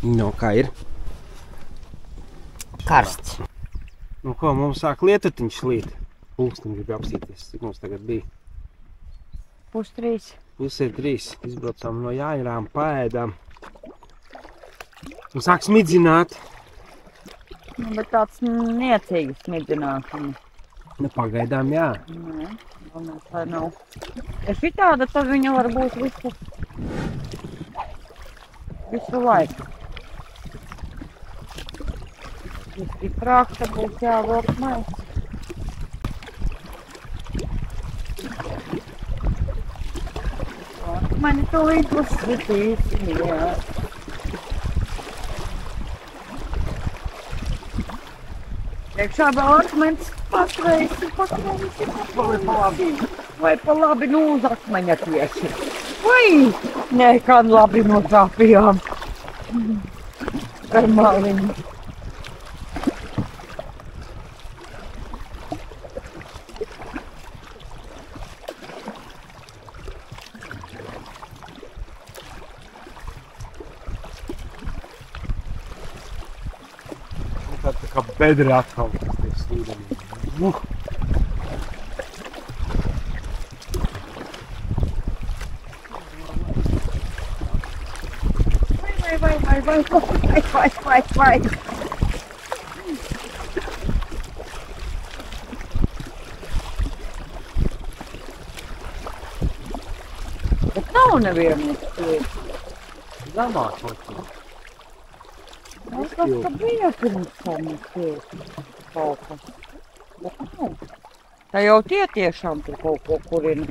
Nu, kā ir? Karsts. Nu, ko, mums sāk lietutiņš līt. Pulksteņi grib apstīties, cik mums tagad bija. 2:30. 2:03. Izbraucām no Jāņrām, paēdām. Un sāk smidzināt. Nu, bet tāds niecīgs smidzināšana. Nu, pagaidām, jā. Nē, domāju, tā nav. Ja šitāda, tad viņa var būt visu laiku. Ja stiprāk, tad būs jāvelk maiss. Mani tūlīt uzsvitīsim, jā. Iekšā vēl akmens patreisi. Vai pa labi nu uz akmeņa tieši. Vai, nē, kā labi notrāpījām. Ar maliņu. Tā kā bedri atkal, kas tie slīdami. Vai. Bet nav nevienas lietas. Zamāk hoci. Es kas, ka bija pirms kaut kas. Bet nav. Tā jau tie tiešām tur kaut ko kurina.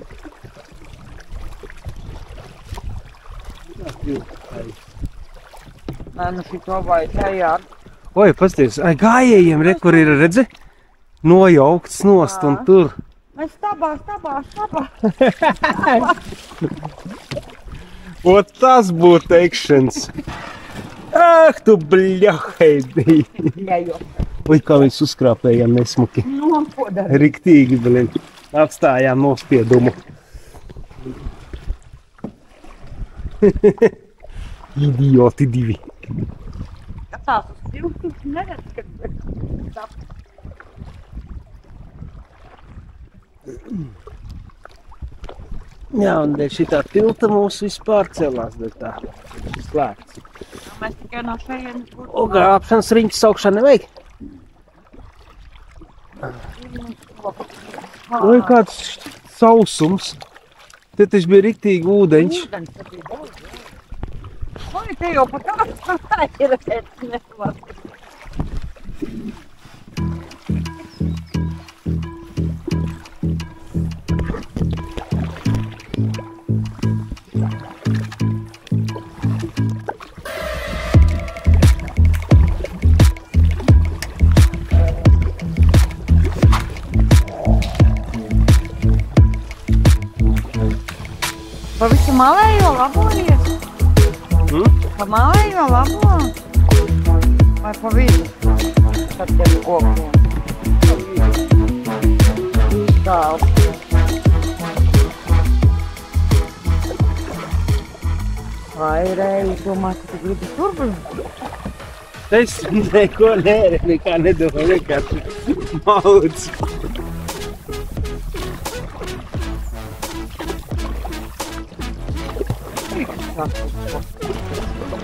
Nē, nu šito vajadzēja. Oi, pasties, gājējiem, re, kur ir, redzi, nojaukts nost un tur. Mēs stabā. O, tas būtu teikšanas. Ak, tu bļaheidī. Oi, kā mēs uzkrāpējām nesmuki. Nu, ko dar? Riktīgi, blin. Atstājām nospiedumu. Idioti divi. Skatās uz tiltu, neredz, ka Jā, un dēļ šitā tilta mums viss pārcelās, dēļ tā. Šis slēgts. mēs tikai no šejienes būtu. O, grābšanas riņķis augšā nevajag? Oi, kāds sausums. Te taču bija riktīgi ūdeņš. Ūdens te bija daudz, jā. Oi, te jau pa kā ir rēc nevar. Pa visu malējo labojies? Pa malējo labo? Vai pa vidu? Tad tiem kokiem. Tāl. Vai reizi domāt, ka tu gribi turpināt? Es neko nekā nedomāju, vienkārši mauds.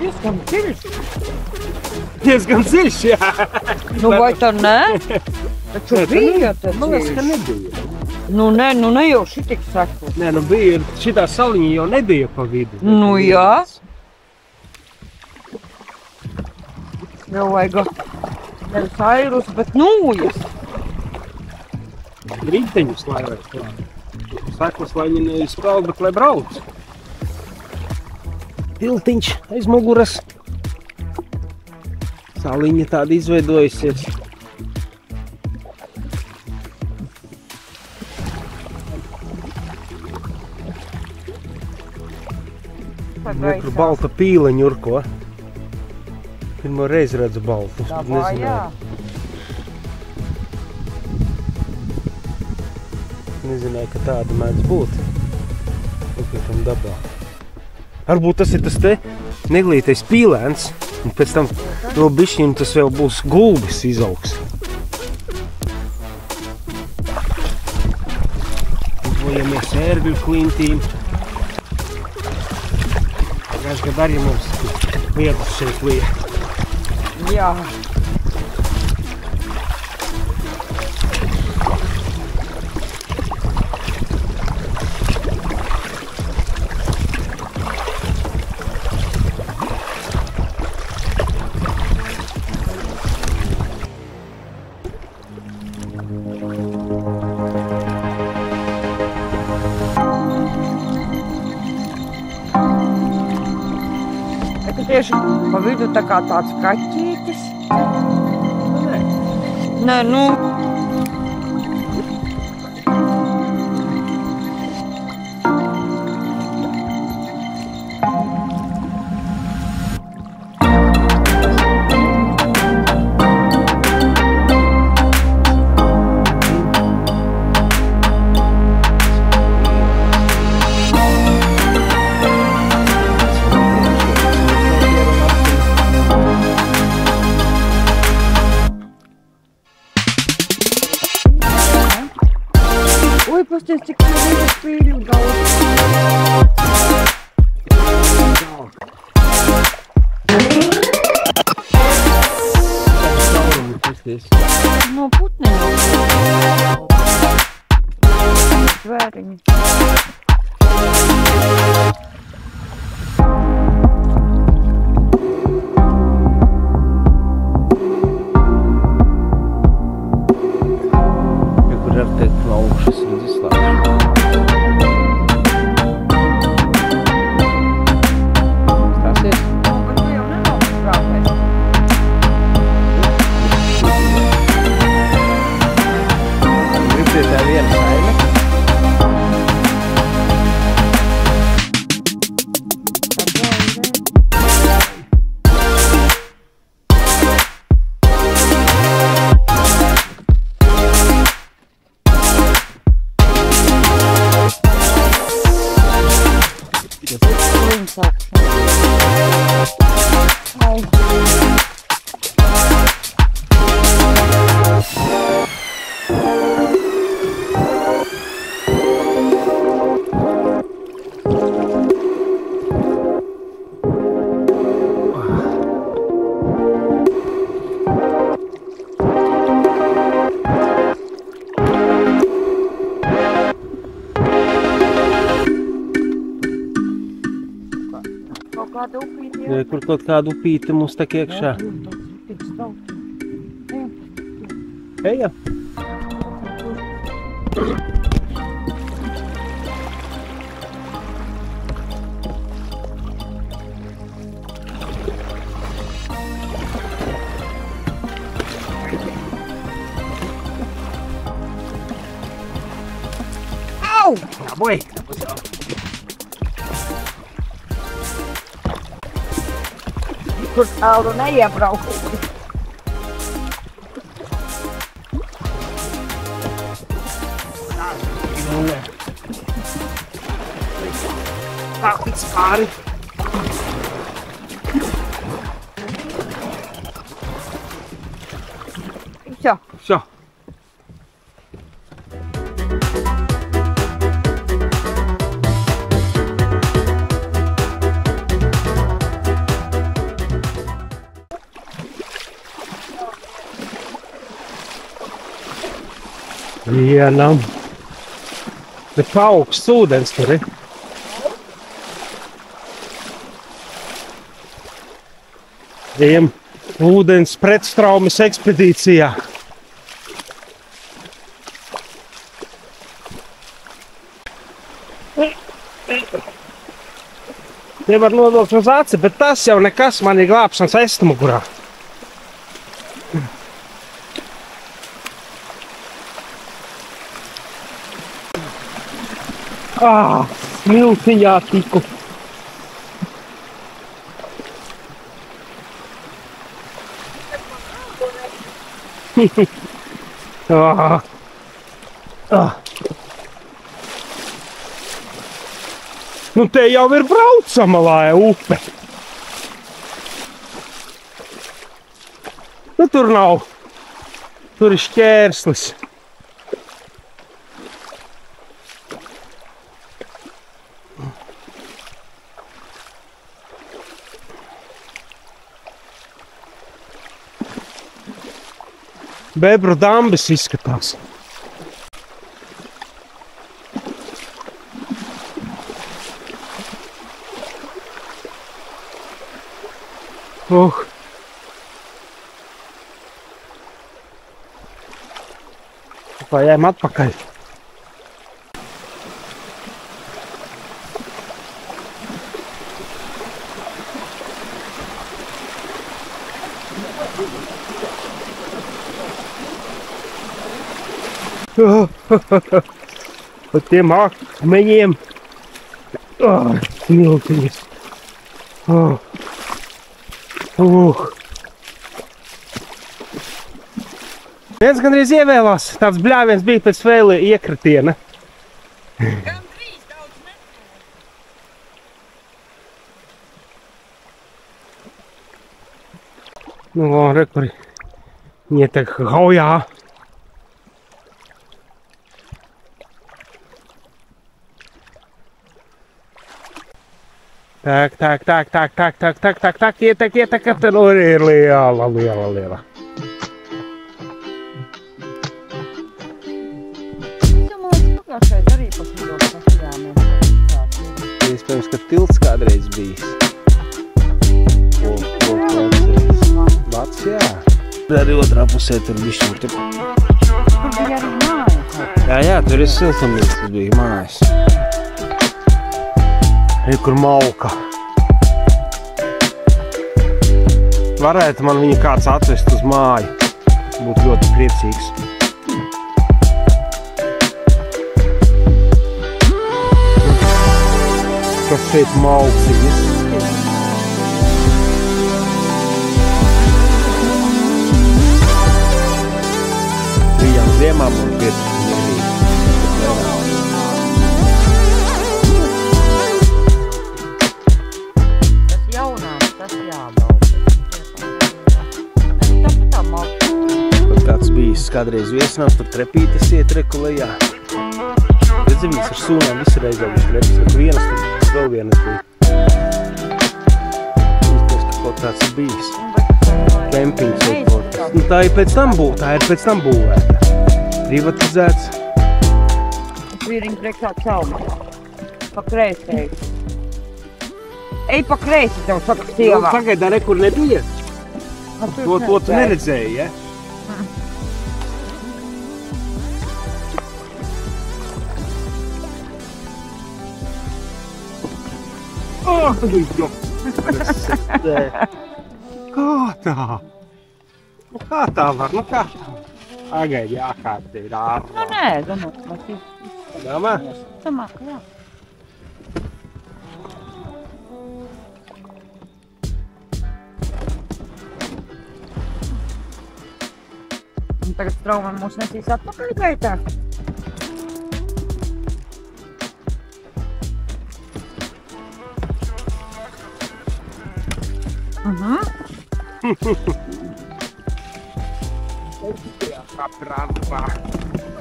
Diezgan dziļš. Diezgan dziļš, jā. Nu vai tā nē? Taču bija tas Man liekas, ka dziļš. nebija. Nu ne jau šitik saku. Nē, nu bija, šitā saliņa jau nebija pa vidu. Nu jā. Jau vajag nevis airus, bet nūjas. Riteņus lai vajag klāt. Saklas, lai viņi nevis spēl, bet lai brauc. Tiltiņš aiz muguras. Saliņa tāda izveidojusies. Tur balta pīleņa urko. Pirmo reizi redzu baltu. Davā, jā. Nezināju, ka tāda mēdz būt. Tam dabā. Varbūt tas ir tas te neglītais pīlēns. Un pēc tam vēl bišķiņ tas vēl būs gulbis izaugs. Uzvojamies ērgļu klintīm. Pagājuši gadu arī mums lietus šeit lija. Jā. Tieši pa vidu tā kā tāds kaķītis. Nē, nu. Pasties, cik ir pīļu daudz. No putneņu. Zvēriņi. Kur kaut kādu upīti mums tak iekšā. Ejam! Au! Boi! Tur tālu neiebraukt. Tā, līdz pāri. Все. Все. Vienam. Bet paaugsts ūdens tur ir. Ejam ūdens pretstraumes ekspedīcijā. Nevar nodot uz aci, bet tas jau nekas, man ir glābšanas aizmugurā. Smiltiņā tiku. Nu te jau ir braucama lai upe. Nu, tur nav. Tur ir šķērslis. Bebru dambis izskatās. Pājām atpakaļ. Pa tiem akmeņiem. Smiltiņas. Viens gandrīz ievēlās, tāds bļāviens bija pēc vēl iekritiena. Gandrīz daudz metru. Nu, re, kuri ietek gaujā. Tak, ietek, nu ir liela. Šeit arī pasīdot pasījāmies. Iespējams, ka tilts kādreiz bijis. Vats, jā. Arī otrā pusē tur bišķi. Tur bija arī mājas. Jā, tur ir siltumnīca, tas bija mājas. Ir kur malka. Varētu man viņu kāds atvest uz māju. Būtu ļoti priecīgs. Kas šeit malcīs. Bijām ziemām un piecīgi. Tas jaunās, tas jābalda. Tāpat tā malka. Pat kāds bijis kādreiz viesinās, tur trepītes iet rekulējā. Redzi, viņas ar sūnām visu reizē trepis. Vienas tur. Vēl vienas bija. Izties, ka kaut tāds ir bijis. Kempings vai kaut kas. Nu, tā ir pēc tam būvēta. Privatizēts. Vīriņu priekšā celma. Pa kreisēji. Ej pa kreisi, tev saka sievā. Sagaidā, nekur nebija? To tu neredzēji, ja? Kā tā var? Agaidi, jākārt ir ārā. Nu, nē, domāju, Domā? Domāju, ka jā. Un tagad straumēm mūs nesīs atpakaļ gaitā.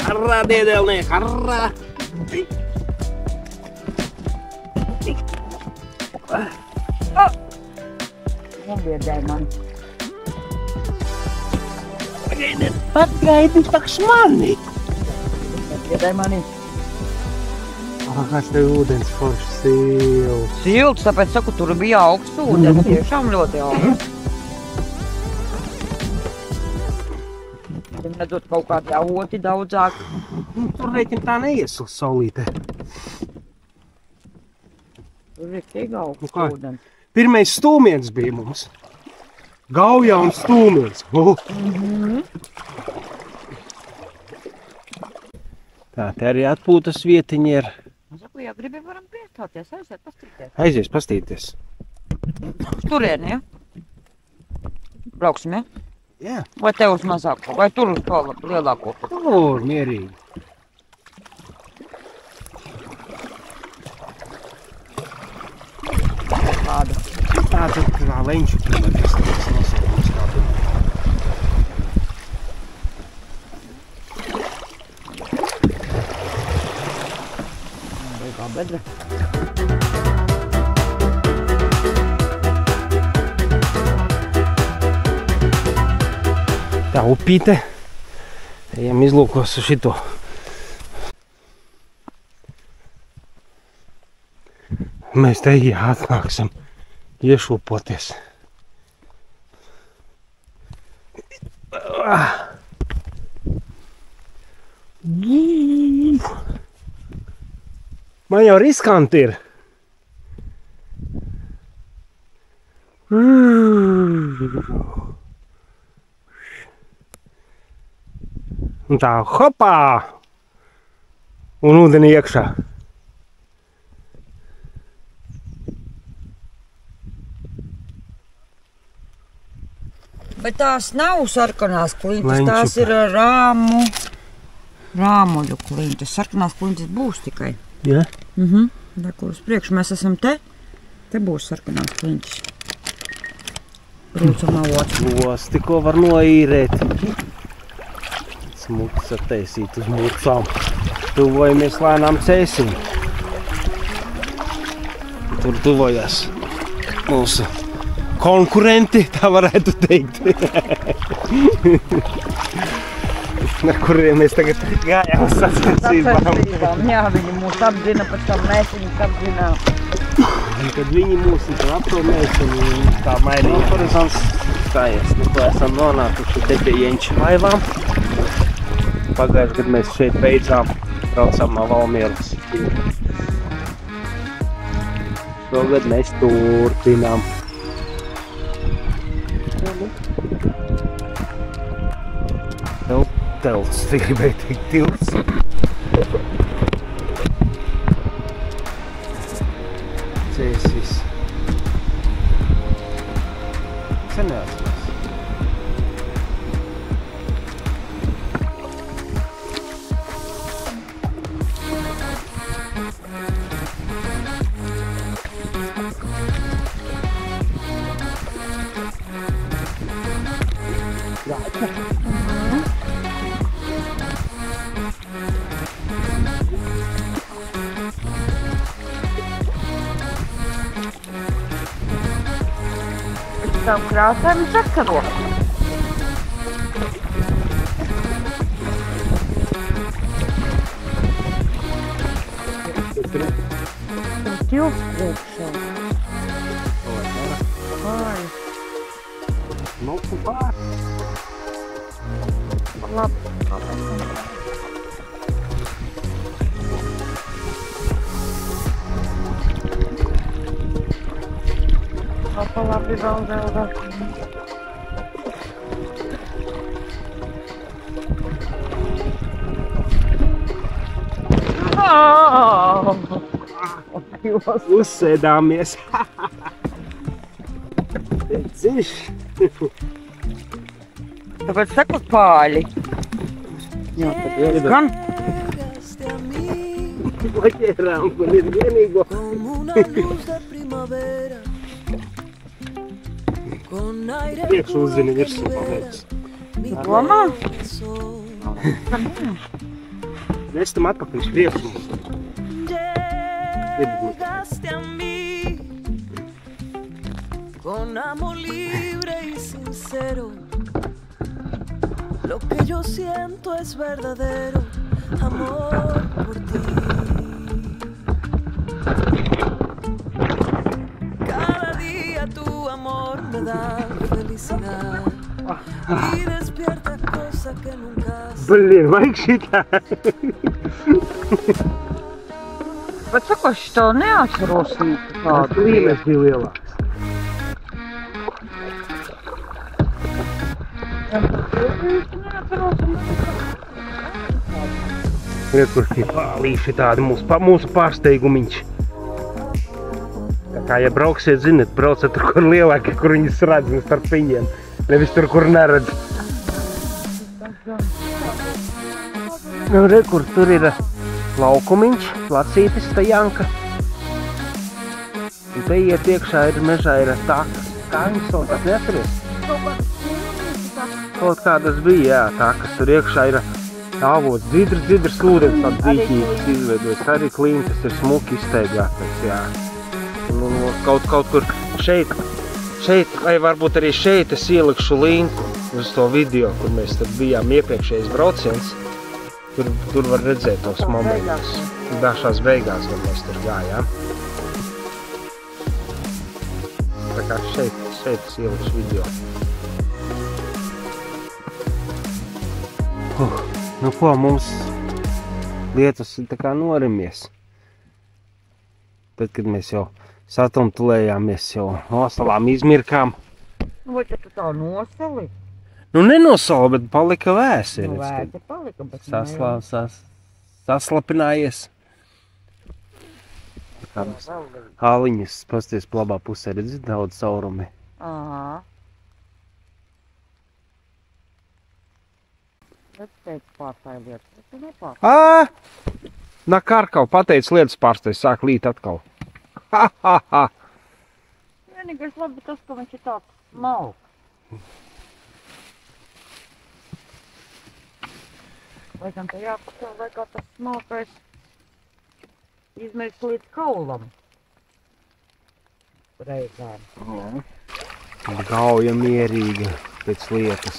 Harrā, diedelniek, harrā! Nobiedēja mani. Pagaidi, taks mani! Nobiedēja mani. Kāds tev ūdens foršs silts. Silts, tāpēc saku, tur bija augsts ūdens, tiešām ļoti augsts. Viņam nedod kaut kādi avoti daudzāk. Tur reiķin tā neies saulītē. Tur ir tik augsts ūdens. Pirmais stūmiens bija mums. Gaujā un stūmiens. Tā, te arī atpūtas vietiņi ir. Saku, ja gribi, varam piestāties, aiziet pastīties. Aizies pastīties. Turieni, ja? Brauksim, ja? Jā. Vai tev uz mazāko, vai tur uz to lielāko? Tur, mierīgi. Kādu? Tā leņķu pilnā, kas nosaukums kādu. bedre. Tā upīte. Ejam izlūkos uz šito. Mēs te atnāksim iešūpoties. Man jau riskanti ir. Un tā hopā! Un ūdeni iekšā. Bet tās nav sarkanās klintis, tās ir rāmuļu klintis. Sarkanās klintis būs tikai. Ja? Kur uz priekšu mēs esam te būs sarkanās klintis. Brūcam nav otrs. Tikko var noīrēt. Smuks attaisīt uz mucām. Tuvojamies lēnām cēsim. Tur tuvojas mūsu konkurenti, tā varētu teikt. Ar kuriem mēs tagad gājām sacensībām. Jā, viņi mūs apzina, pēc tam mēs viņus apzinām. Un kad viņi mūs aptomēs un tā mainīja horizons, stājies. Ko esam nonākuši te pie Jenča laivām. Pagājuši, kad mēs šeit beidzām, braucām no Valmieras. Šogad mēs turpinām. Telts, te gribēju teikt tilts. Cēsis. Sen neatceros. Tām krāsēm sakaro. Tilts priekšā. Ai. Malku pār. Labi. Labi, vēl. Uzsēdāmies. Dziš. Tāpēc saku pāļi. Jā, tad diezgan. Paķērām, un ir vienīgo. Priekš uzzini virsū paveic. Tu domā? Nestam atpakaļ priekš mums. Con amor libre y sincero, lo que yo siento es verdadero amor por ti. Cada día tu amor me da felicidad y despierta cosas que nunca has. Блин, vajag šitā. Bet saku, es to neatceros tādu. Līmes bija lielāks. Kur tie pālīši tādi mūsu pārsteigumiņš. Tā kā, ja brauksiet, ziniet, brauciet tur, kur lielāki, kur viņas redz starp viņiem. Nevis tur, kur neredz. Nu, kur tur ir laukumiņš, placītis, stajanka. Un te iet iekšā ir mežā ir takas. Kā viņas saucās, neatceries? Kaut kādas bija, jā, takas. Tur iekšā ir Avots, dzidrs ūdens, tāds dīķīgs izveidojas. Arī klintis ir smuki izteigātais, jā. Kaut kur šeit, vai varbūt arī šeit es ielikšu linku uz to video, kur mēs tad bijām iepriekšējais brauciens. Tur var redzēt tos momentus. Dažās beigās, kad mēs tur gājām. Tā kā šeit es ielikšu video. Nu ko, mums lietus tā kā norimies. Tad, kad mēs jau satumtulējāmies, jau nosalām, izmirkām. Vai tu tā nosali? Nu nenosala, bet palika vēsi. Nu vēsi palika, bet saslapinājies. Hāliņas, pasties pa labā pusē, redzi, daudz saurumi. Aha. Bet teicu pārstāja lietas, tu nepārstāja. Nakarkau, pateic lietas pārstāja, sāk līt atkal. Ha! Vienīgais labi tas, ka viņš ir tāds malks. Vai gan te jāpasā, vai kā tas smalkais izmērs līdz kaulam. Reizēm. Gauja mierīga pēc lietas.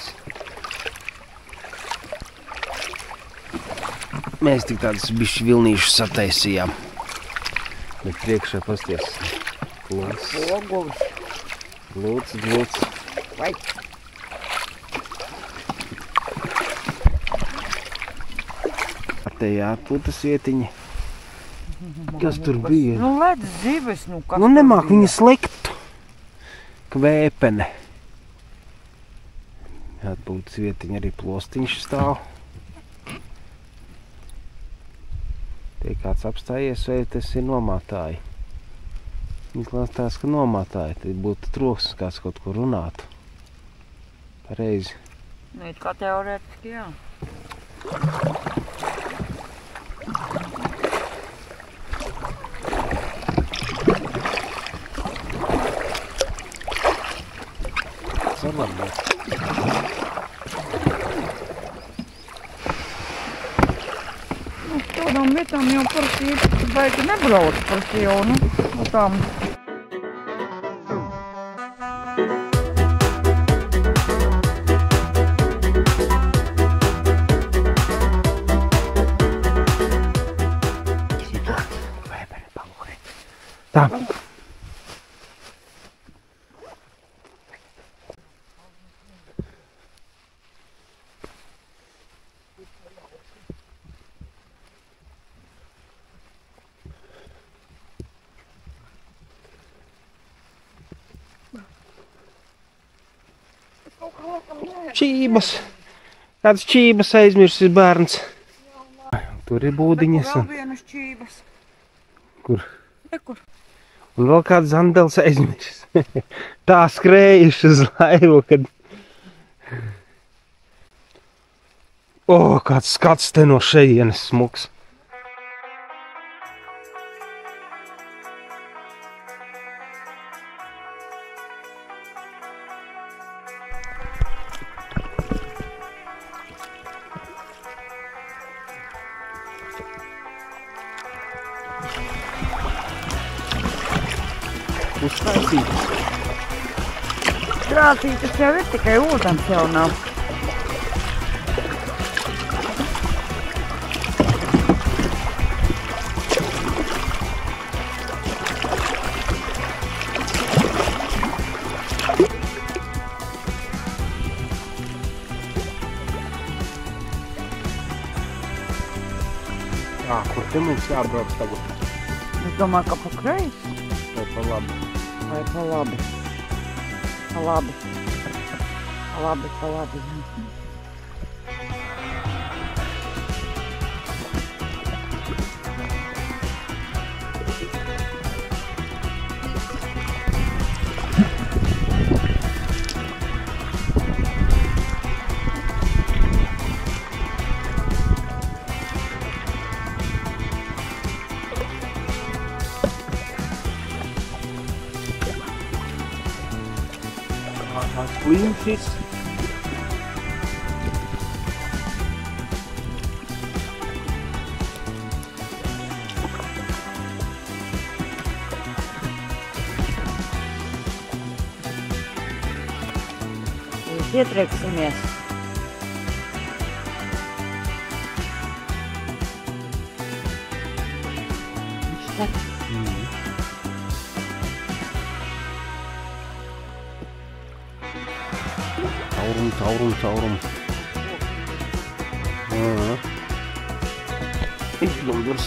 Mēs tik tādus bišķi vilnīšus sataisījām. Bet priekšā pasties. Pogulis. Lūdz. Vai. Te jāatpūtas vietiņa. Kas tur bija? Nu, ledz zivis, nu kas Nu, nemāk viņas likt. Kvēpene. Jāatpūtas vietiņa, arī plostiņš stāv. Te kāds apstājies, vai tas ir nomātāji. Izklāstās, ka nomātāji. Tad būtu troksnis, kāds kaut ko runātu. Pareizi. Nu, it kā teorētiski, jā. Sabarbēt. Uz tādām vietām jau parasti baigi nebrauc parasti jau, nu, no tām. Tā. Čības. Kāds čības aizmirsis bērns. Tur ir būdiņas. Vēl vienas čības. Kur? Nekur. Un vēl kāds zandels aizmirsis. Tā skrējuši uz laivu, kad... Kāds skats te no šejienes smuks. Uztaisītas. Krāsītas jau ir, tikai ūdens jau nav. Kur te mums jābrauc tagad? Es domāju, ka pa kreisi. Vai pa labi? Vai pa labi? Pa labi. Pa labi, pa labi. Tās klinšis. Ietrieksimies. Viņš tek. Caurum. Izlundurs.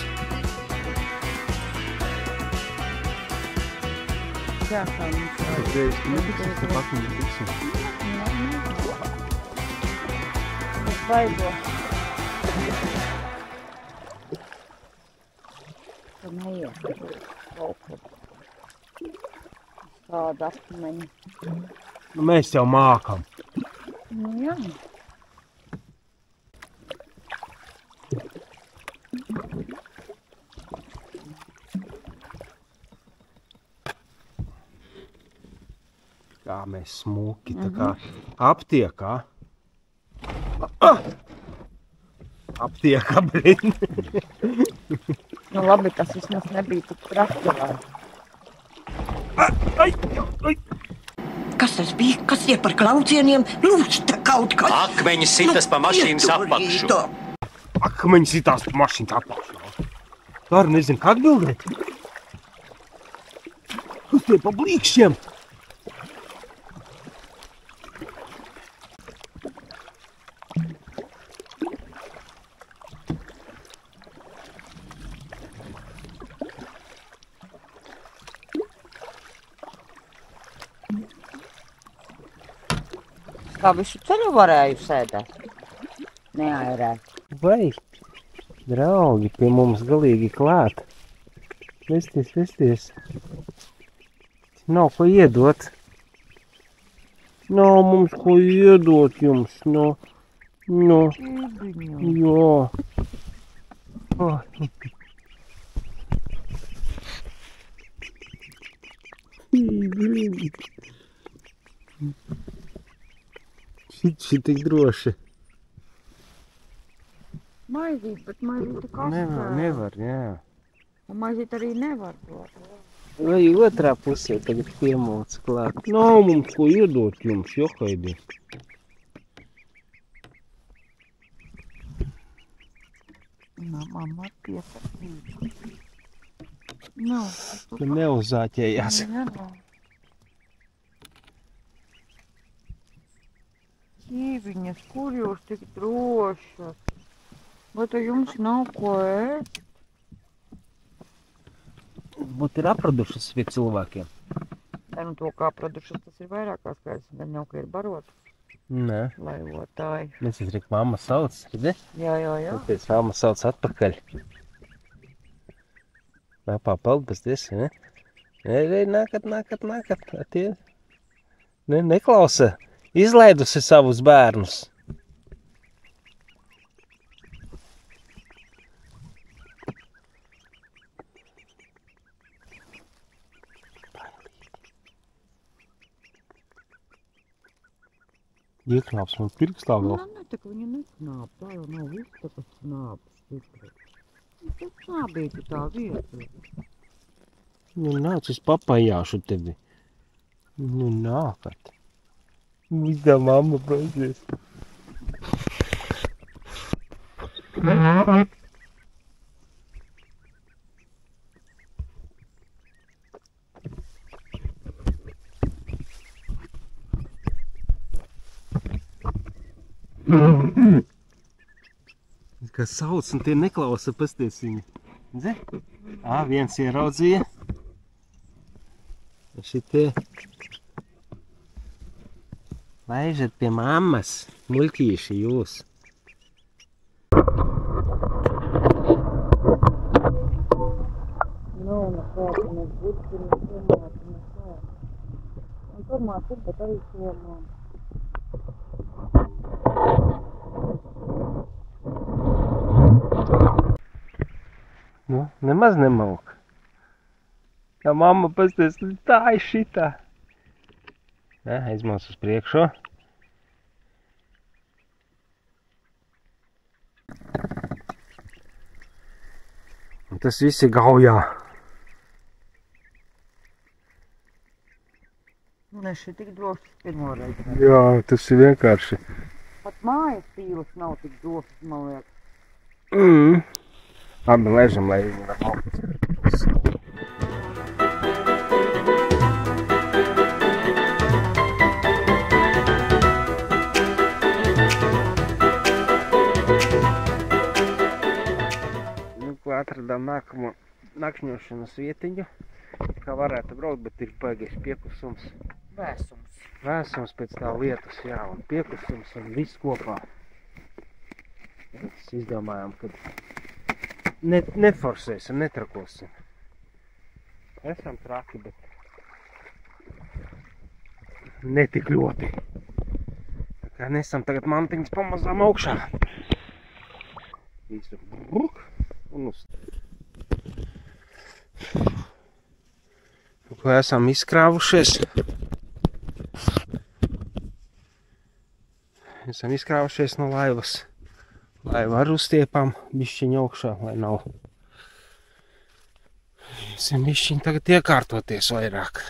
Jā, kā viņš vaigo. Tad neies kaut kur. Tāda akmeņa. Nu, mēs jau mākam. Nu, jā. Kā mēs smuki, tā kā aptiekā. Aptiekā, blin. Nu, labi, tas vismaz nebija tik traktorā. Ai. Kas tas bija? Kas tie par klaucieniem? Lūdzu, kaut kas. Akmeņi sitas pa mašīnas apakšu. Akmeņi sitās pa mašīnas apakšu. Tā arī nezinu, kā atbildēt. Kas tie pa blīkšķiem? Kā visu ceļu varēju sēdēt? Neairēt. Vai, draugi, pie mums galīgi klāt. Vesties. Nav ko iedot. Nav mums ko iedot jums. No. Jā. Šī tik droši. Maizīt, bet maizīt kastē. Nevar, jā. Un maizīt arī nevar to. Vai otrā pusē tagad piemūts klāt. Nav mums ko iedot jums, johaidi. Mamma piesakīja. Nav. Neuzāķējās. Ķīviņas, kur jūs tik drošas? Vai tu jums nav ko ēst? Būt ir apradušas pie cilvēkiem. Nu to kā apradušas, tas ir vairāk kā skaidrs. Gan jau, ka ir barotas. Nē. Laivotāji. Mēs ir mamma sauc, redzi? Jā. Pēc mamma sauc atpakaļ. Māpā paldies, ne? Nākat, tie. Neklausa. Izlaidusi savus bērnus. Ieknāps man pirkstā vēl. Nē, tā ka viņa nesnāp. Tā jau nav viss, tā ka snāp stipri. Tas snābīti tā vieta. Nu nāc, es papajāšu tevi. Nu nākat. Vidā mamma prosies. Kā sauc un tie neklausa pasties viņu. Viens ieraudzīja. Šitie. Laižat pie mammas, muļķīši jūs. Nav nekāda, mēs budzi, mēs domāti, nekā. Un tomēr ir, bet arī somā. Nu, nemaz nemauk. Tā mamma pasties, tā ir šitā. Ja, aizmās uz priekšu. Un tas viss ir gaujā. Ne, šī tik drošs pirmo reizi. Jā, tas ir vienkārši. Pat mājas pīles nav tik drošs, man liekas. Labi, ležam, lai viņi var augt. Atradām nākamo nakšņošanas vietiņu, kā varētu braukt, bet ir paigies piekusums. Vēsums pēc tā lietas, jā, un piekusums un viss kopā. Mēs izdomājām, ka neforsēsim, netrakosim. Esam traki, bet ne tik ļoti. Tā kā nesam tagad mantiņas pamazām augšā. Visu bruk. Ko esam izkrāvušies. Esam izkrāvušies no laivas. Laivu ar uzstiepām bišķiņu augšā, lai nav. Esam bišķiņu tagad iekārtoties vairāk.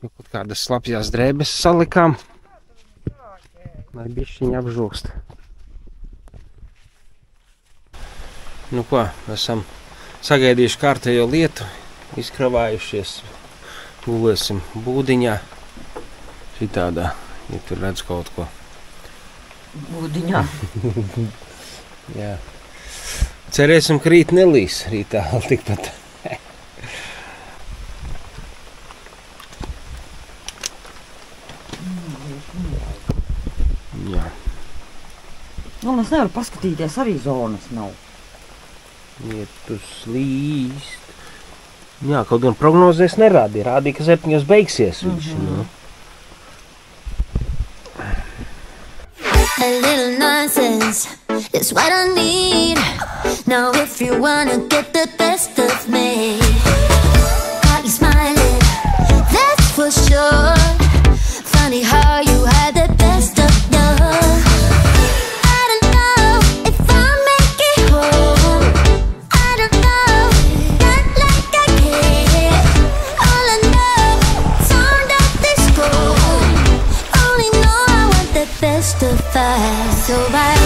Jo kaut kādas slapjās drēbes salikām, lai bišķiņu apžūst. Nu ko, esam sagaidījuši kārtējo lietu, izkravājušies, gulēsim būdiņā, šitādā, ja tur redz kaut ko. Būdiņā. Jā. Cerēsim, ka rīt nelīs, rītā vēl tikpat. Jā. Nu, es nevaru paskatīties, arī zonas nav. Iet uz slīst. Jā, kaut gan prognozēs nerādīja. Rādīja, ka 7 beigsies viņš. A little nonsense is what I need. Now if you wanna get the best of me, got you smiling, that's for sure. Funny how you had the best of love. I don't know if I'll make it home. I don't know, not like I care. All I know, sound of this gold. Only know I want the best of us. So I